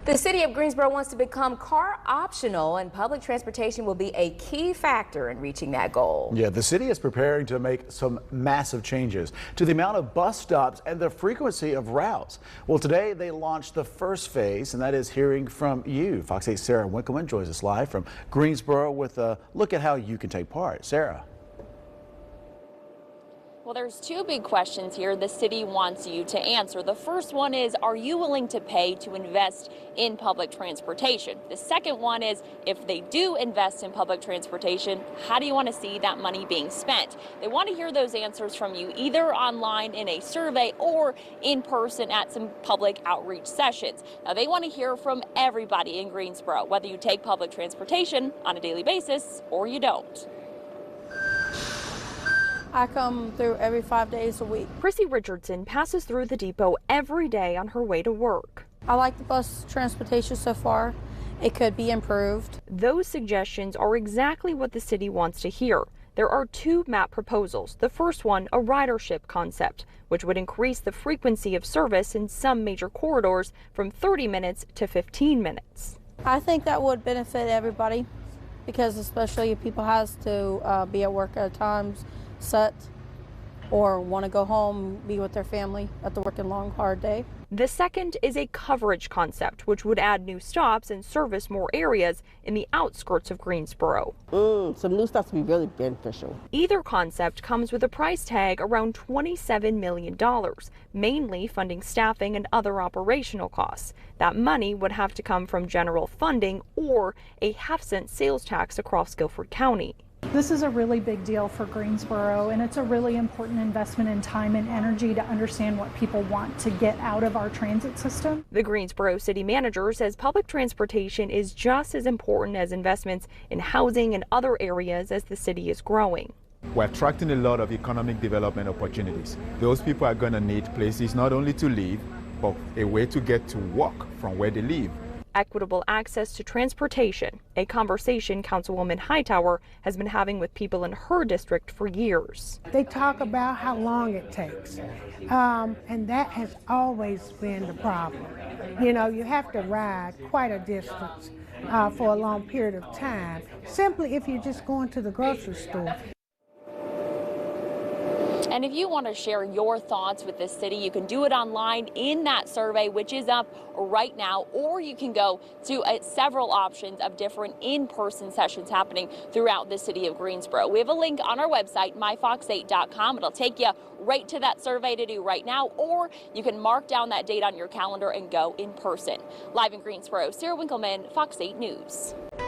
The city of Greensboro wants to become car optional, and public transportation will be a key factor in reaching that goal. Yeah, the city is preparing to make some massive changes to the amount of bus stops and the frequency of routes. Well, today they launched the first phase, and that is hearing from you. Fox 8's Sarah Winkleman joins us live from Greensboro with a look at how you can take part. Sarah. Well, there's two big questions here the city wants you to answer. The first one is, are you willing to pay to invest in public transportation? The second one is, if they do invest in public transportation, how do you want to see that money being spent? They want to hear those answers from you either online in a survey or in person at some public outreach sessions. Now, they want to hear from everybody in Greensboro, whether you take public transportation on a daily basis or you don't. I come through every 5 days a week. Chrissy Richardson passes through the depot every day on her way to work. I like the bus transportation so far. It could be improved. Those suggestions are exactly what the city wants to hear. There are two map proposals. The first one, a ridership concept, which would increase the frequency of service in some major corridors from 30 minutes to 15 minutes. I think that would benefit everybody because especially if people has to be at work at times set or want to go home, be with their family after working a long, hard day. The second is a coverage concept, which would add new stops and service more areas in the outskirts of Greensboro. Some new stops would be really beneficial. Either concept comes with a price tag around $27 million, mainly funding staffing and other operational costs. That money would have to come from general funding or a half-cent sales tax across Guilford County. This is a really big deal for Greensboro, and it's a really important investment in time and energy to understand what people want to get out of our transit system. The Greensboro city manager says public transportation is just as important as investments in housing and other areas as the city is growing. We're attracting a lot of economic development opportunities. Those people are going to need places not only to live, but a way to get to work from where they live. Equitable access to transportation, a conversation Councilwoman Hightower has been having with people in her district for years. They talk about how long it takes, and that has always been the problem. You know, you have to ride quite a distance for a long period of time, simply if you're just going to the grocery store. And if you want to share your thoughts with the city, you can do it online in that survey, which is up right now, or you can go to several options of different in-person sessions happening throughout the city of Greensboro. We have a link on our website, myfox8.com. It'll take you right to that survey to do right now, or you can mark down that date on your calendar and go in person. Live in Greensboro, Sarah Winkleman, Fox 8 News.